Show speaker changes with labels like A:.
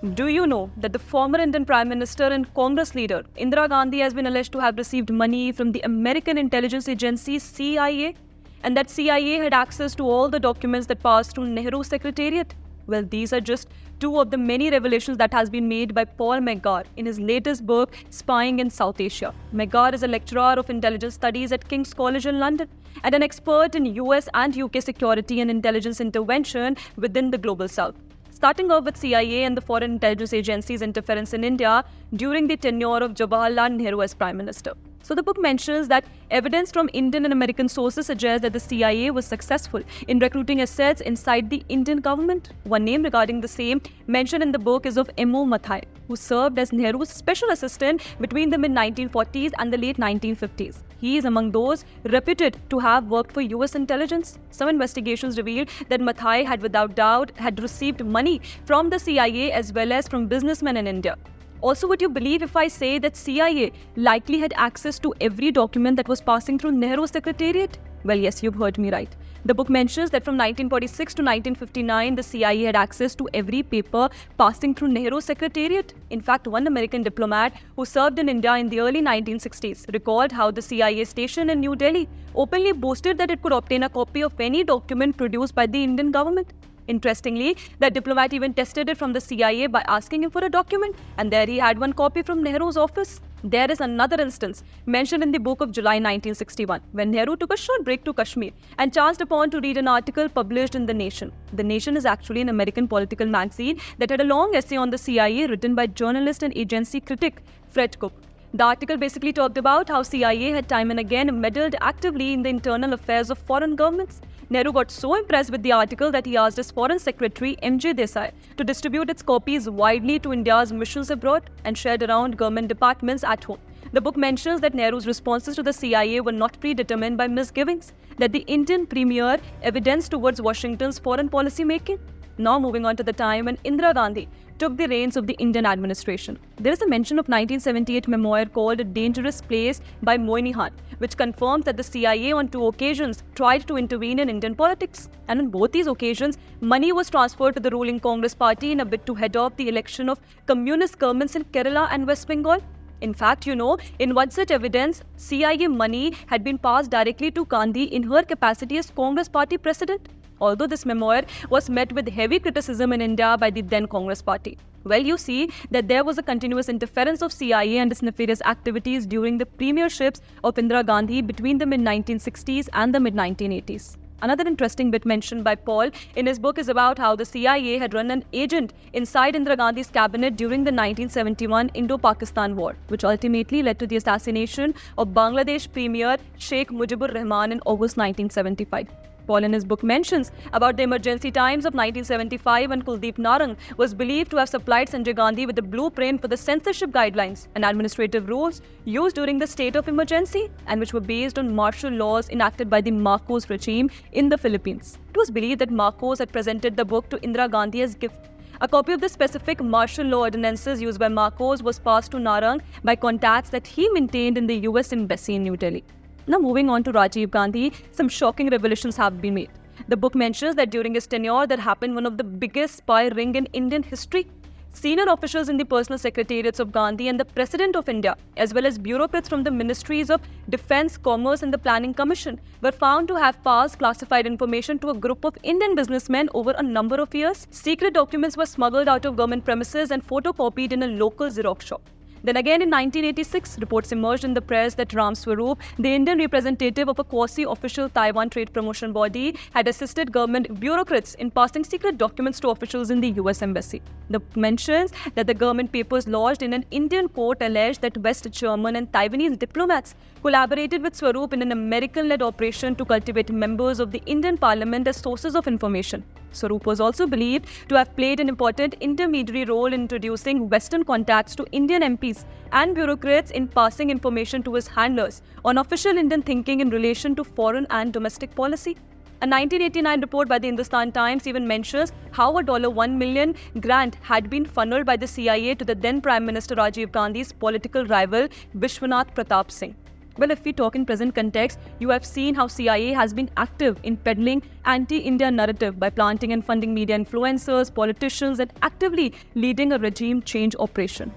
A: Do you know that the former Indian Prime Minister and Congress leader Indira Gandhi has been alleged to have received money from the American intelligence agency CIA, and that CIA had access to all the documents that passed through Nehru's secretariat? Well, these are just two of the many revelations that has been made by Paul McGarr in his latest book, Spying in South Asia. McGarr is a lecturer of intelligence studies at King's College in London and an expert in US and UK security and intelligence intervention within the global south. Starting off with CIA and the foreign intelligence agencies' interference in India during the tenure of Jawaharlal Nehru as Prime Minister. So the book mentions that evidence from Indian and American sources suggests that the CIA was successful in recruiting assets inside the Indian government. One name regarding the same mentioned in the book is of M.O. Mathai, who served as Nehru's special assistant between the mid-1940s and the late 1950s. He is among those reputed to have worked for US intelligence. Some investigations revealed that Mathai had without doubt received money from the CIA as well as from businessmen in India. Also, would you believe if I say that CIA likely had access to every document that was passing through Nehru's secretariat? Well, yes, you've heard me right. The book mentions that from 1946 to 1959, the CIA had access to every paper passing through Nehru's secretariat. In fact, one American diplomat who served in India in the early 1960s recalled how the CIA station in New Delhi openly boasted that it could obtain a copy of any document produced by the Indian government. Interestingly, that diplomat even tested it from the CIA by asking him for a document, and there he had one copy from Nehru's office. There is another instance mentioned in the book of July 1961, when Nehru took a short break to Kashmir and chanced upon to read an article published in The Nation. The Nation is actually an American political magazine that had a long essay on the CIA written by journalist and agency critic Fred Cook. The article basically talked about how CIA had time and again meddled actively in the internal affairs of foreign governments. Nehru got so impressed with the article that he asked his foreign secretary M.J. Desai to distribute its copies widely to India's missions abroad and shared around government departments at home. The book mentions that Nehru's responses to the CIA were not predetermined by misgivings, that the Indian premier evidenced towards Washington's foreign policy making. Now moving on to the time when Indira Gandhi took the reins of the Indian administration. There is a mention of 1978 memoir called A Dangerous Place by Moini Khan, which confirms that the CIA on two occasions tried to intervene in Indian politics. And on both these occasions, money was transferred to the ruling Congress party in a bid to head off the election of communist governments in Kerala and West Bengal. In fact, in one such evidence, CIA money had been passed directly to Gandhi in her capacity as Congress party president. Although this memoir was met with heavy criticism in India by the then Congress party. Well, you see that there was a continuous interference of CIA and its nefarious activities during the premierships of Indira Gandhi between the mid-1960s and the mid-1980s. Another interesting bit mentioned by Paul in his book is about how the CIA had run an agent inside Indira Gandhi's cabinet during the 1971 Indo-Pakistan War, which ultimately led to the assassination of Bangladesh Premier Sheikh Mujibur Rahman in August 1975. Paul in his book mentions about the emergency times of 1975 when Kuldeep Narang was believed to have supplied Sanjay Gandhi with the blueprint for the censorship guidelines and administrative rules used during the state of emergency and which were based on martial laws enacted by the Marcos regime in the Philippines. It was believed that Marcos had presented the book to Indira Gandhi as gift. A copy of the specific martial law ordinances used by Marcos was passed to Narang by contacts that he maintained in the US Embassy in New Delhi. Now moving on to Rajiv Gandhi, some shocking revelations have been made. The book mentions that during his tenure there happened one of the biggest spy ring in Indian history. Senior officials in the personal secretariats of Gandhi and the President of India, as well as bureaucrats from the Ministries of Defence, Commerce and the Planning Commission, were found to have passed classified information to a group of Indian businessmen over a number of years. Secret documents were smuggled out of government premises and photocopied in a local Xerox shop. Then again in 1986, reports emerged in the press that Ram Swaroop, the Indian representative of a quasi-official Taiwan trade promotion body, had assisted government bureaucrats in passing secret documents to officials in the US Embassy. The mentions that the government papers lodged in an Indian court alleged that West German and Taiwanese diplomats collaborated with Swaroop in an American-led operation to cultivate members of the Indian parliament as sources of information. Swaroop was also believed to have played an important intermediary role in introducing Western contacts to Indian MPs and bureaucrats in passing information to his handlers on official Indian thinking in relation to foreign and domestic policy. A 1989 report by the Hindustan Times even mentions how a $1 million grant had been funneled by the CIA to the then Prime Minister Rajiv Gandhi's political rival Vishwanath Pratap Singh. Well, if we talk in present context, you have seen how CIA has been active in peddling anti-India narrative by planting and funding media influencers, politicians, and actively leading a regime change operation.